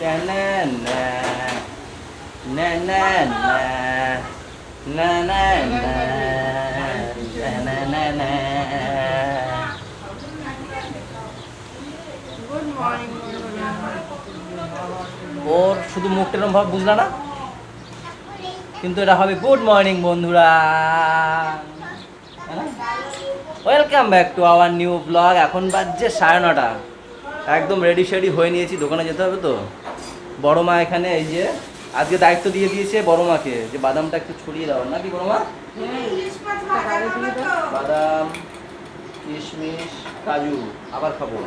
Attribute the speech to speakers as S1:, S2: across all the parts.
S1: ওর শুধু মুখটা এরকম ভাব বুঝলা না, কিন্তু এটা হবে গুড মর্নিং বন্ধুরা। Welcome back to our new blog. এখন বাজছে 9:30, একদম রেডি শেডি হয়ে নিয়েছি, দোকানে যেতে হবে তো। বড় মা এখানে এই যে আজকে দায়িত্ব দিয়ে দিয়েছে বড় মাকে, যে বাদামটা একটু ছড়িয়ে দেওয়ার, নাকি বড় মা? বাদাম, কিশমিশ, কাজু আবার খাবো।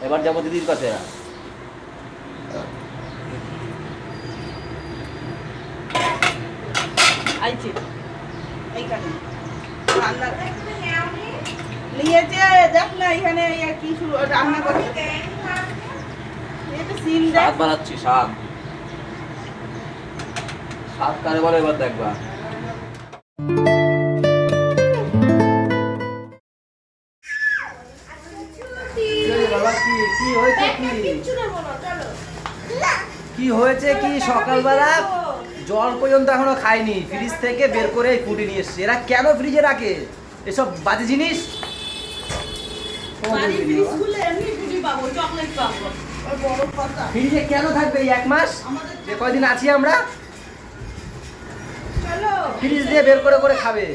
S1: এবার যাবো দিদির কাছে। শাক বানাচ্ছি, শাক কারে বলে এবার দেখবা। কি হয়েছে কি সকালবেলা জল পর্যন্ত এখনো খাইনি, ফ্রিজ থেকে বের করে ফুটে নিয়ে এসছে। এরা কেন ফ্রিজে রাখে এসব বাজে জিনিস? ফ্রিজে কেন থাকবে এই 1 মাস যে কয়দিন আছি আমরা? ফ্রিজ দিয়ে বের করে করে খাবে।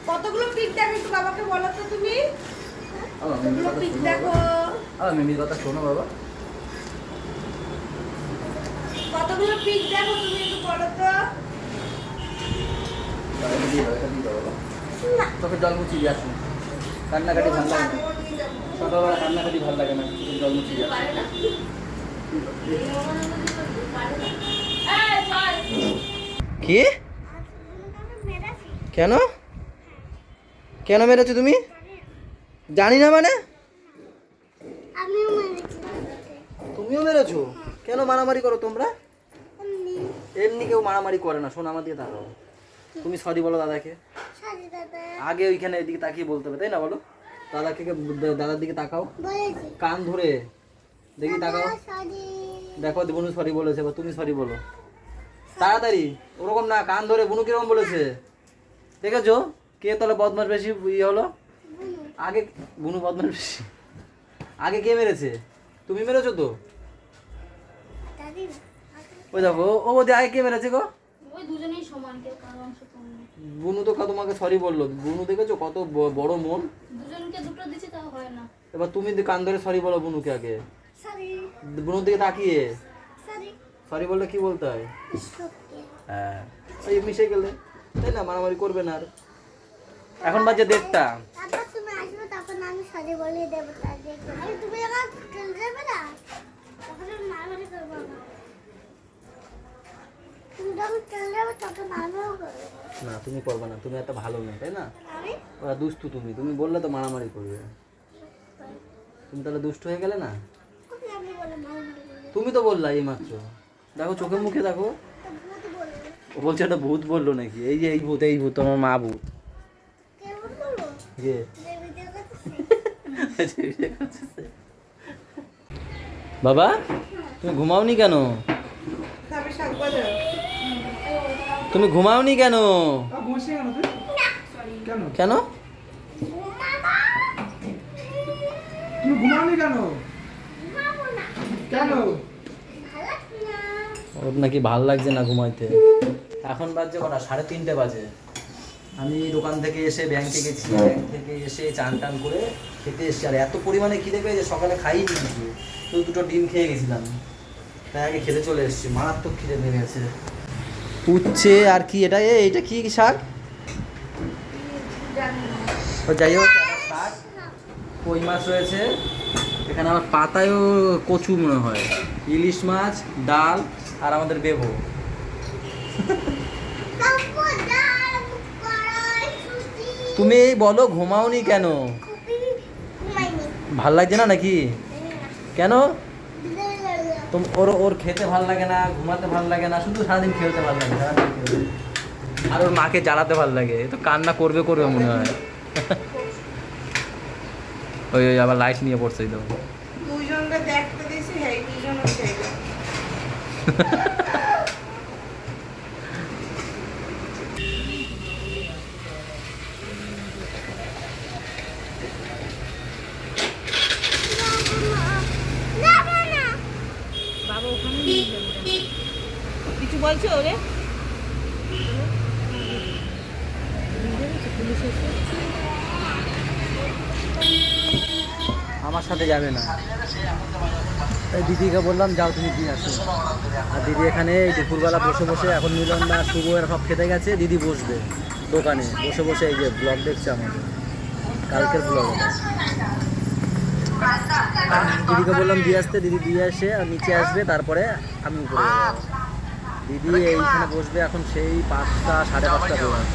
S2: কতগুলো পিক দেখো একটু বাবাকে বলো তো তুমি। কতগুলো পিক দেখো।
S1: মিমির কথা শোনো বাবা।
S2: কতগুলো পিক দেখো তুমি একটু বলো তো।
S1: তোকে জল মুছিয়ে দিয়ে আসুন, কান্নাকাটি ভালো লাগে না সকালবেলা, কান্নাকাটি ভালো লাগে না, জল মুছিয়ে দিয়ে কি? কেন কেন মেরেছো তুমি? জানি না মানে? তুমিও মেরেছো? কেন মারামারি করো তোমরা? এমনি কেউ মারামারি করে না। শোনো আমার দিকে তাকাও, তুমি সরি বলো দাদাকে। আগে ওইখানে এদিকে তাকিয়ে বলতে হবে, তাই না? বলো দাদাকে, দাদার দিকে তাকাও, কান ধরে দেখি তাকাও, দেখো বুনু সরি বলেছে, বা তুমি সরি বলো তাড়াতাড়ি। ওরকম না, কান ধরে। বুনু কিরকম বলেছে দেখেছো? কে তাহলে বদমাস বেশি ইয়ে হলো? আগে বুনু বদমাস বেশি। আগে কে মেরেছে? তুমি মেরেছো তো। ওই দেখো ও বলতে আগে কে মেরেছে গো?
S3: ওই দুজনেই সমান, কেউ কারো অংশ কম না।
S1: বুনু তো তোমাকে সরি বললো। বুনু দেখেছো কত বড় মন?
S3: দুজনকে দুটো দিছি তাও হয় না।
S1: এবার তুমি কান ধরে সরি বলো বুনুকে আগে। বুনুর দিকে তাকিয়ে সরি বললে কি বলতে হয়? হ্যাঁ, ওই মিশে গেলে, তাই না? মারামারি করবে না আর। এখন বাজে 1:30।
S2: তুমি আসবে তখন আমি সরি বলিয়ে দেবো। তুমি যখন চলে যাবে না তখন আমি মারামারি করবো না। তুমি যখন চলে যাবে তখন আমিও করবো
S1: না, তুমি করবে না, তুমি একটা ভালো মেয়ে, তাই না? ওরা দুষ্টু, তুমি বললে তো মারামারি করবে। তুমি তাহলে দুষ্ট হয়ে গেলে না? তুমি তো বললা এই মাত্র। দেখো চোখে মুখে দেখো, ও বলছে একটা ভূত বললো নাকি। এই যে এই ভূত, এই ভূত তোমার মা ভূত। বাবা তুমি ঘুমাওনি কেন? তুমি ঘুমাওনি কেন? কেন
S4: তুমি ঘুমাওনি কেন? কেন?
S1: ওর নাকি ভাল লাগছে না ঘুমাইতে। এখন বাজছে কটা? 3:30 বাজে। আমি দোকান থেকে এসে ব্যাংকে গেছি, ব্যাংক থেকে এসে চান টান করে খেতে এসেছি। আর এত পরিমাণে খিদে পেয়েছে, সকালে খাইনি কিছু, তো 2টো ডিম খেয়ে গেছিলাম, তাই আগে খেতে চলে এসেছি। মারাত্মক খিদে পেয়ে গেছে। উচ্ছে আর কি এটা? এইটা কি শাক? ও যাই হোক, শাক, কই মাছ রয়েছে এখানে, আমার পাতায়ও কচু মনে হয়, ইলিশ মাছ, ডাল আর আমাদের বেবো। তুমি বলো ঘুমাওনি কেন? ভাল লাগছে না নাকি? কেন? ওর খেতে ভাল লাগে না, ঘুমাতে ভাল লাগে না, শুধু সারাদিন খেলতে ভাল লাগে। আর ওর মাকে জ্বালাতে ভালো লাগে, এ তো কান্না করবে মনে হয়। ওই ওই আবার লাইট নিয়ে পড়ছে তো।
S5: দুজনকে দেখতে দিছি, এই দুজন হচ্ছে বাবা ওখানে নিয়ে যাবে। কিছু বলছো ওরে?
S1: আমার সাথে যাবে না, তাই দিদিকে বললাম যাও তুমি দিয়ে আসো। আর দিদি এখানে এই দুপুরবেলা বসে বসে, এখন মিলন না শুভ এরা সব খেতে গেছে, দিদি বসবে দোকানে বসে বসে, এই যে ব্লগ দেখছে আমাদের কালকের ব্লগ। দিদিকে বললাম দিয়ে আসতে, দিদি দিয়ে আসে আর নিচে আসবে, তারপরে আমি উপরে যাবো। দিদি এইখানে বসবে এখন সেই 5টা 5:30 পর্যন্ত।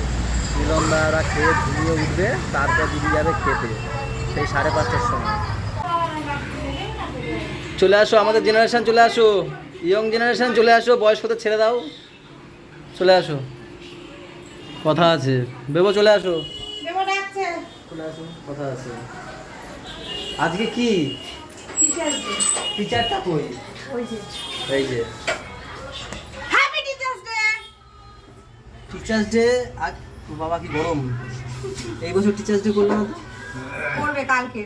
S1: মিলনদারা খেয়ে ঘুমিয়ে উঠবে, তারপর দিদি যাবে খেতে সেই 5:30টার সময়। চলে আসো আমাদের জেনারেশন, চলে আসো ইয়ং জেনারেশন, চলে আসো, বয়স্কদের ছেড়ে দাও, চলে আসো, কথা আছে। বেবো চলে আসো, চলে আসো, কথা আছে। আজকে কি টিচারটা কই? এই যে টিচার্স ডে। আজ বাবা কি গরম, এই বছর টিচার্স ডে করলো না তো?
S5: করবে কালকে।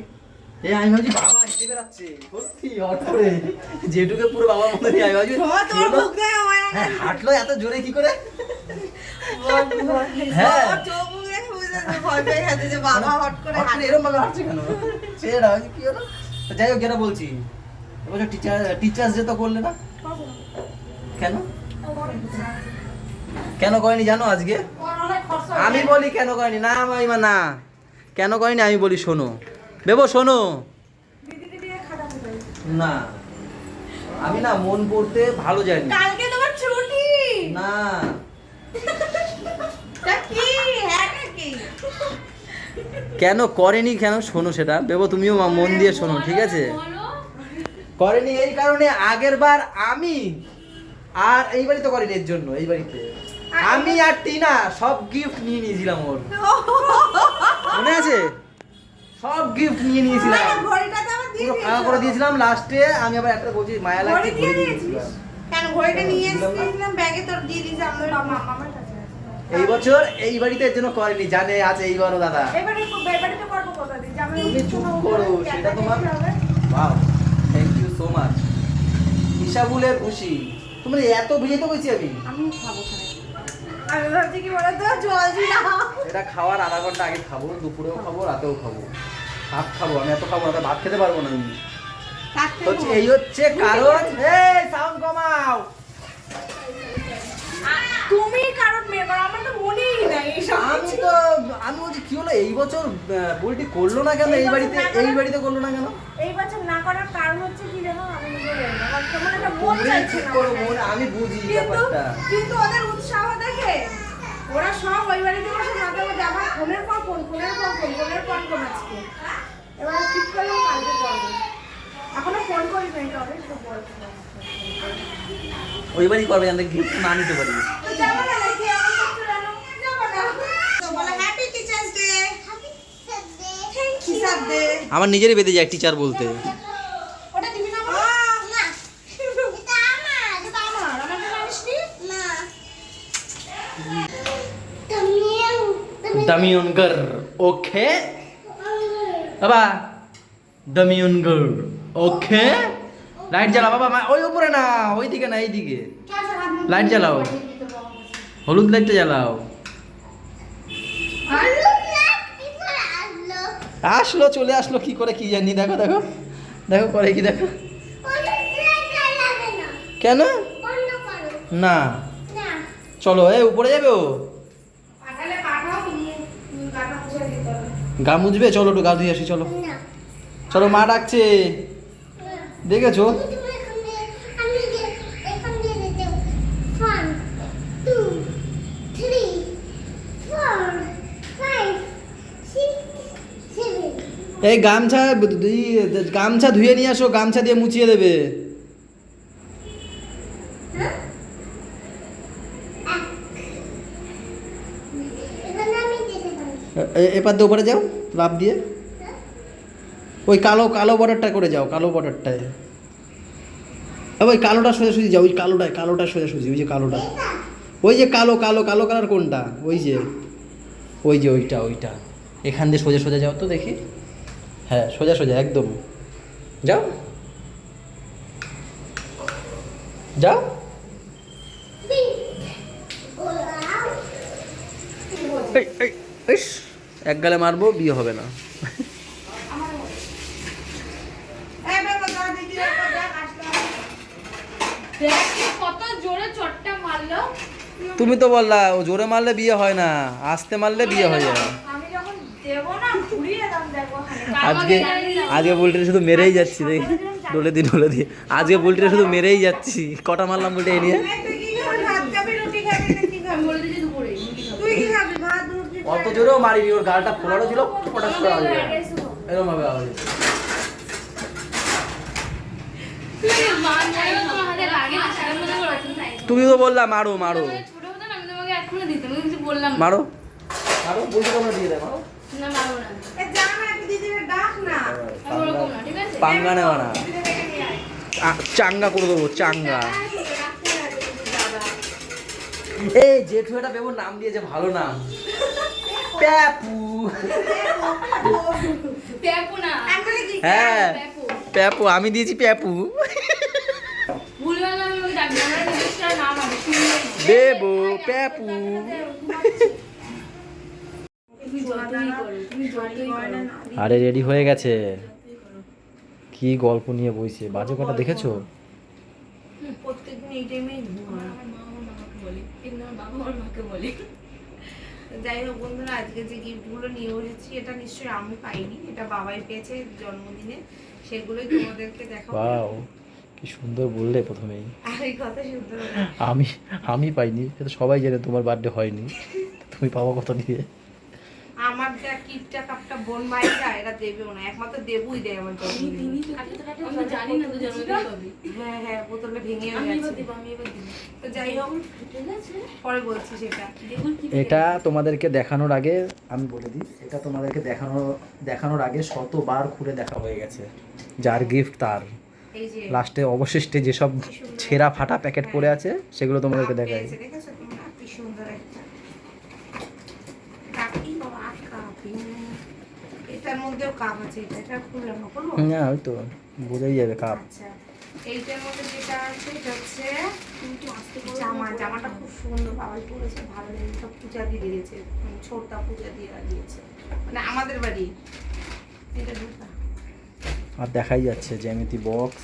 S1: আমি ভাবছি বাবা হেঁটে বেড়াচ্ছে, সত্যি হট করে যেটুকু পুরো বাবার মতো নিয়ে আমি ভাবছি হ্যাঁ হাঁটলো এত জোরে কি করে? হ্যাঁ এরকম ভাবে হাঁটছে কেন? ছেলেরা কি হলো? যাই হোক, যেটা বলছি এবছর টিচার্স ডে তো করলে না কেন? কেন করেনি জানো আজকে? আমি বলি কেন করেনি, না মাইমা না কেন করেনি আমি বলি, শোনো বেবো শোনো। না আমি না মন পড়তে ভালো যাইনি
S5: কালকে তোমার ছুটি
S1: না।
S5: তা কি হ্যাঁ নাকি?
S1: কেন করেনি কেন শোনো, সেটা বেবো তুমিও মন দিয়ে শোনো, ঠিক আছে? করেনি এই কারণে, আগের বার আমি আর এই বাড়িতে করেনি, এর জন্য এই বাড়িতে আমি আর টিনা সব গিফট নিয়ে নিয়েছিলাম ওর, মনে আছে? সব গিফট নিয়ে নিয়েছিলাম,
S5: ঘড়িটা তো আমার দিয়ে
S1: পুরো ফাঁকা করে দিয়েছিলাম। লাস্টে আমি আবার একটা বলছি মায়া লাগছে,
S5: ঘড়ি দিয়ে
S1: ঘড়ি দিয়ে
S5: দিয়েছিস?
S1: দিয়েছিলাম।
S5: কেন ঘড়িটা নিয়ে এসেছিলাম ব্যাগে, তোর দিয়ে দিয়েছি আমার মামার কাছে।
S1: এই বছর এই বাড়িতে এর জন্য করেনি, জানে আছে এইবারও দাদা।
S5: এবারে তো করবো কোথা দিয়ে? আমি
S1: তুমি চুপ করো, সেটা তোমার wow thank you so much. হিসাবুলের খুশি, তুমি এত ভিজে তো কইছি
S5: আমি খাবো না। আমি ভাবছি কি বলে তো জল দিলা।
S1: এটা খাওয়ার আধা ঘন্টা আগে খাবো, দুপুরেও খাবো, রাতেও খাবো, ভাত খাবো। আমি এত খাবো না, ভাত খেতে পারবো না আমি। হচ্ছে এই হচ্ছে কারণ। এই সাউন্ড কমাও।
S5: তুমি কারণ মেম্বার, আমার তো মনেই নাই এইসব কিছু।
S1: আমি বলছি কি হলো এই বছর বলটি করলো না কেন? এই বাড়িতে করলো না কেন?
S5: এই বছর না করার কারণ হচ্ছে কি জানো? আমি নিজে জানি না। আমার কেমন একটা মন চাইছে না।
S1: আমি বুঝি ব্যাপারটা,
S5: কিন্তু ওদের উৎসাহ দেখে ওরা সব ওই বাড়িতে বসে মাথা মধ্যে আমার ফোনের পর ফোন আজকে। এবার ঠিক করলাম কালকে করবো। এখনো ফোন করি নাই, তবে তো বলছি
S1: ওই বাড়ি করবে জানতে গিফট না নিতে পারি।
S5: তো যাবো না নাকি? এমন করছো জানো? যাবো না। তো বলে হ্যাপি টিচার্স ডে। হিসাব দে।
S1: আমার নিজেরই বেঁধে যায় টিচার বলতে।
S5: ওটা দিবি না? না। এটা আমার। আমার জন্য আনিসনি? না।
S1: দামিয়নগর ওকে বাবা, দামিয়নগর ওকে। লাইট জ্বালাও বাবা, ওই উপরে না, ওই দিকে না, এই দিকে লাইট জ্বালাও, হলুদ লাইটটা জ্বালাও। আসলো, চলে আসলো কি করে কি জানি, দেখো দেখো দেখো করে কি, দেখো কেন না? চলো এ উপরে যাবে, ও গা মুছবে, চলো একটু গা ধুয়ে আসি, চলো চলো, মা ডাকছে দেখেছো? এই গামছা ধুয়ে নিয়ে আসো, গামছা দিয়ে মুছিয়ে দেবে। এপার দিয়ে ওপারে যাও লাভ দিয়ে, ওই কালো কালো বর্ডারটা করে যাও, কালো বর্ডারটায় ওই কালোটা সোজাসুজি যাও, ওই কালোটা সোজাসুজি, ওই যে কালোটা, ওই যে কালো কালো কালো কালার কোনটা, ওই যে ওইটা এখান দিয়ে সোজা সোজা যাও তো দেখি, হ্যাঁ সোজা সোজা একদম যাও যাও। এক গালে মারবো, বিয়ে হবে না।
S3: কত জোরে চটটা মারলো।
S1: তুমি তো বললা ও জোরে মারলে বিয়ে হয় না, আস্তে মারলে বিয়ে হয়ে যায়।
S5: আমি যখন দেবো না ঘুরিয়ে দাম দেখো
S1: আজকে বুলটিটা শুধু মেরেই যাচ্ছি, দেখি ডলে দি আজকে বুলটিটা শুধু মেরেই যাচ্ছি। কটা মারলাম বুলটি এই নিয়ে?
S5: তুই কি খাবি? ভাত খাবি, রুটি খাবি না কি খাবি?
S3: বলে দিয়েছি দুপুরে
S5: তুই কি খাবি? ভাত রুটি?
S1: অত জোরেও মারিনি, ওর গালটা ফোলানো ছিল, ফটাস করে আওয়াজ হলো। এরকম ভাবে আওয়াজ হলো। তুমি তো বললা মারো মারো
S3: ছোট হতো না, আমি তোমাকে এখনো দিতাম, আমি কিছু বললাম না।
S1: মারো মারো, বলতে তোমরা দিয়ে দেয় মারো।
S3: না মারবো না,
S5: এ যা না একটু দিদিরে ডাক না।
S3: আমি ওরকম না, ঠিক আছে?
S1: পাঙ্গা নেওয়া না,
S5: দিদিরে ডেকে নিয়ে আয়।
S1: চাঙ্গা করে দেবো চাঙ্গা।
S5: রাখতে হবে দাদা।
S1: এই জেঠু এটা বেবুর নাম দিয়েছে, ভালো নাম, প্যাপু।
S3: প্যাপু না,
S5: আমি বলি কি?
S1: হ্যাঁ
S3: প্যাপু।
S1: প্যাপু, আমি দিয়েছি প্যাপু।
S3: ভুলভাল আমি ওকে ডাকবো, আমার নিজস্ব নাম আছে, শুনবে না।
S1: দেবো প্যাপু।
S3: তুমি যতই করো, তুমি যতই করো।
S1: আরে রেডি হয়ে গেছে, কি গল্প নিয়ে বইছে, বাজে কটা দেখেছো?
S5: প্রত্যেকদিন এই টাইমেই ঘুমায়।
S3: আমার মা আমার মাকে বলে, কিন্তু আমার বাবা আমার মাকে বলে।
S5: যাই হোক বন্ধুরা, আজকে যে গিফটগুলো নিয়ে এসেছি এটা নিশ্চয়ই আমি পাইনি, এটা বাবাই পেয়েছে জন্মদিনে, সেগুলোই তোমাদেরকে দেখাবো।
S1: ওয়াও, কি সুন্দর বললে প্রথমেই।
S5: আর এই কথা শুনতে হবে।
S1: আমি পাইনি, এটা সবাই জানে তোমার বার্থডে হয়নি, তুমি পাবো কত দিয়ে?
S5: আমার যা কিপটা কাপটা বোন ভাইরা এরা দেবেও না, একমাত্র দেবুই দেয় আমার জন্মদিনে।
S3: আমি জানি না তো জন্মদিন কবে।
S5: হ্যাঁ হ্যাঁ, বোতলটা ভেঙে
S3: আমি এবার
S5: গেছে।
S3: দেবো, আমি এবার দেবো।
S5: তো যাই হোক,
S3: ঠিক আছে?
S5: পরে বলছি সেটা।
S3: দেখুন কি
S1: এটা তোমাদেরকে দেখানোর আগে আমি বলে দিই, এটা তোমাদেরকে দেখানোর আগে শতবার খুলে দেখা হয়ে গেছে, যার গিফট তার।
S5: এই যে
S1: লাস্টে অবশিষ্টে যেসব ছেঁড়া ফাটা প্যাকেট পড়ে আছে সেগুলো তোমাদেরকে
S5: কাপ
S1: দেখাই।
S5: পেয়েছে, দেখেছো তোমরা? কি সুন্দর একটা কাপ। ই বাবা, আর কাপ। এটার মধ্যেও কাপ আছে, এটা খুললাম না, খুলবো?
S1: না ওই তো বোঝাই যাবে কাপ।
S5: আচ্ছা, এইটার মধ্যে যেটা আছে এটা হচ্ছে জামাটা খুব সুন্দর, বাবাই পরেছে, ভালো লেগেছে। সব পূজা দিয়ে দিয়েছে, ছোটটা পূজা দিয়ে দিয়েছে, মানে আমাদের বাড়ি। এটা দুটা
S1: আর দেখাই যাচ্ছে জ্যামিতি বক্স,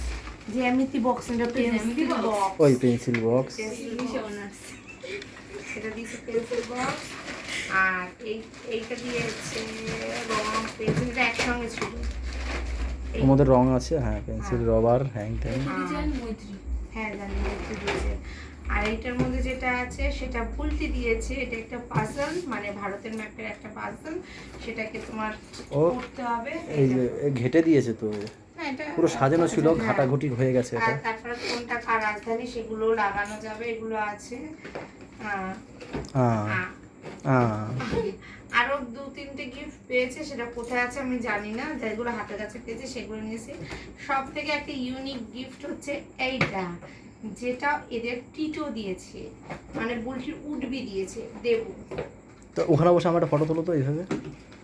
S5: জ্যামিতি বক্স, এটা পেন্সিল বক্স,
S1: ওই পেন্সিল বক্স।
S5: এটা দিয়েছে পেন্সিল বক্স। আর এইটা দিয়েছে রং পেন্সিল, এটা একসঙ্গে ছিল।
S1: ওর মধ্যে রং আছে, হ্যাঁ পেন্সিল রবার হ্যাং ট্যাং।
S3: ডিজাইন মৈত্রী।
S5: হ্যাঁ জানি, একটু দিয়েছে। আর এইটার মধ্যে যেটা আছে সেটা বুলটি দিয়েছে, এটা একটা পাজল, মানে ভারতের ম্যাপের একটা পাজল, সেটাকে তোমার
S1: ও,
S5: করতে হবে।
S1: এই যে ঘেটে দিয়েছে তো,
S5: না, এটা
S1: পুরো সাজানো ছিল,
S5: হ্যাঁ।
S1: ঘাটাঘুটি হয়ে গেছে
S5: আর
S1: এটা।
S5: তারপরে কোনটা কার রাজধানী সেগুলো লাগানো যাবে, এগুলো আছে।
S1: হ্যাঁ হ্যাঁ,
S5: আরো 2-3টে গিফট পেয়েছে, সেটা কোথায় আছে আমি জানি না, যেগুলো হাতের কাছে পেয়েছে সেগুলো নিয়েছে। সব থেকে একটা ইউনিক গিফট হচ্ছে এইটা, যেটা এদের টিটো দিয়েছে, মানে বুলটির উডবি দিয়েছে দেবু।
S1: তো ওখানে বসে আমার একটা ফটো তোলো তো এইভাবে।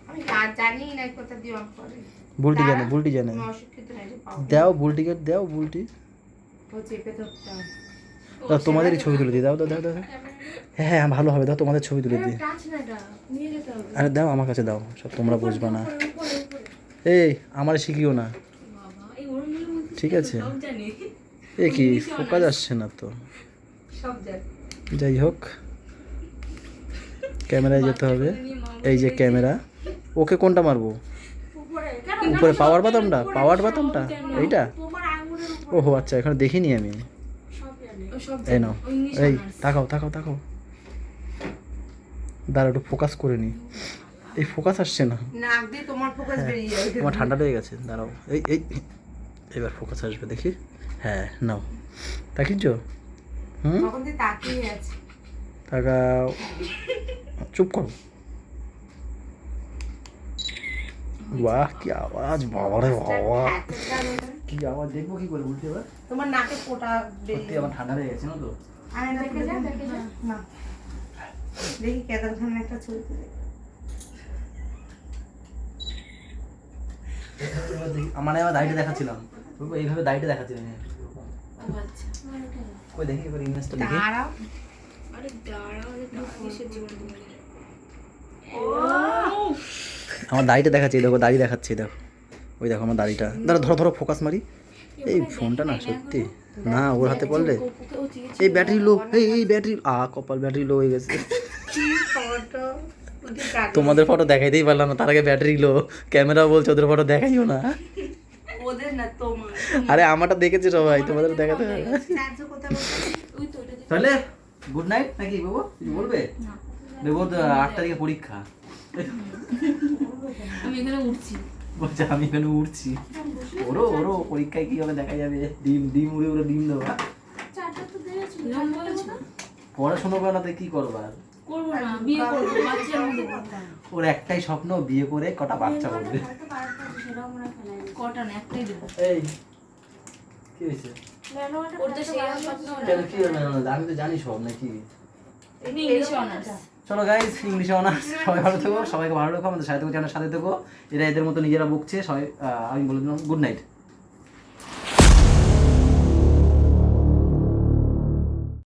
S5: আমি আর জানি না কোথা দিয়ে অন করে।
S1: বুলটি জানে,
S5: দাঁড়া,
S1: বুলটি জানে।
S5: আমি অশিক্ষিত না, এটা পাবো।
S1: দাও বুলটিকে দাও, বুলটি
S5: ও চেপে ধরতে হবে।
S1: দাও, তোমাদেরই ছবি তুলে দিই, দাও দাও দাও দাও। হ্যাঁ হ্যাঁ ভালো হবে, দাও তোমাদের ছবি তুলে দিই।
S3: টাচ না, এটা নিয়ে যেতে হবে।
S1: আরে দাও আমার কাছে দাও, সব তোমরা বুঝবা না। এই আমার শিখিও না,
S3: বাবা, এই ওরমগুলোর মধ্যে
S1: ঠিক আছে?
S3: সব জানি।
S1: এ কি ফোকাস আসছে না তো।
S5: সব জানি।
S1: যাই হোক, ক্যামেরায় যেতে হবে। এই যে ক্যামেরা, ওকে কোনটা মারবো?
S5: উপরে কেন?
S1: উপরে পাওয়ার বাটনটা, পাওয়ার বাটনটা এইটা?
S5: তোমার আঙুলের উপর
S1: ওহো আচ্ছা, এখানে দেখিনি আমি।
S5: সব জানি।
S3: ও সব
S1: এই
S3: জানি।
S1: নাও,
S3: ও ইংলিশ
S1: এই
S3: অনার্স।
S1: তাকাও তাকাও তাকাও, দাঁড়া একটু ফোকাস করে নি। এই ফোকাস আসছে না,
S5: নাক দিয়ে তোমার ফোকাস বেরিয়ে যাবে।
S1: আমার ঠান্ডা লেগে গেছে, দাঁড়াও। এই এই এবার ফোকাস আসবে দেখি। হ্যাঁ নাও, তাকিয়েছ? হুম,
S5: তখন তুই তাকিয়ে আছে।
S1: তাকাও, চুপ করো। বাহ কি আওয়াজ, বাবা রে বাবা কি আওয়াজ, দেখবো কি করে উল্টে এবার।
S5: তোমার নাকে ফোঁটা
S1: সত্যি আমার ঠান্ডা লেগে গেছে না তো।
S5: আরে দেখে যা না দেখি কেদারখানে একটা ছবি তুলে
S1: এবার দেখি, আমার এবার দাড়িটা দেখাচ্ছিলাম, এইভাবে দাড়িটা দেখাচ্ছিলাম।
S3: ও আচ্ছা
S1: ওই দেখি এবার ইমেজটা দেখি।
S5: দাঁড়াও
S3: আরে দাঁড়াও রে, কিসের জন্য
S1: আমার দাড়িটা দেখাচ্ছি, দেখো দাড়ি দেখাচ্ছি, দেখো ওই দেখো আমার দাড়িটা। দাঁড়া ধরো ধরো, ফোকাস মারি। এই ফোনটা না সত্যি না, ওর হাতে পড়লে এই ব্যাটারি লো, এই ব্যাটারি কপাল, ব্যাটারি লো হয়ে গেছে।
S5: ফটো
S1: তোমাদের ফটো দেখাইতেই পারলাম না, তার আগে ব্যাটারি লো। ক্যামেরা বলছে ওদের ফটো দেখাইও না।
S3: ওদের না তোমার।
S1: আরে আমারটা দেখেছে সবাই, তোমাদের দেখাতে হবে।
S5: চার্জ কোথায় বসে
S3: ওই তো ওটা দিয়ে-
S1: তাহলে গুড নাইট নাকি বাবু, কিছু বলবে?
S3: না,
S1: দেবো 8 তারিখে পরীক্ষা।
S3: আমি এখানে উঠছি।
S1: বলছে আমি এখানে উঠছি। ওরো ওরো পরীক্ষায় কি হবে দেখা যাবে। ডিম ডিম উড়ে উড়ে ডিম দেবো।
S3: এরকম বলেছো না?
S1: পড়াশোনা করে না তো কি করবা?
S3: করবো না, বিয়ে করবো, বাচ্চার মধ্যে করবো।
S1: ওর একটাই স্বপ্ন, বিয়ে করে কটা বাচ্চা করবে।
S3: কটা না, একটাই দেবো।
S1: এই কি হয়েছে?
S3: ওর তো সেই স্বপ্ন না।
S1: কেন কি হলো না? আমি তো জানি সব নাকি।
S3: এমনি ইংলিশে অনার্স।
S1: চলো গাইস, ইংলিশে অনার্স। সবাই ভালো থেকো, সবাইকে ভালো রাখো, আমাদের সাথে চ্যানেল সাথে থেকো। এরা এদের মতো নিজেরা বকছে সবাই। আমি বলে দিলাম গুড নাইট।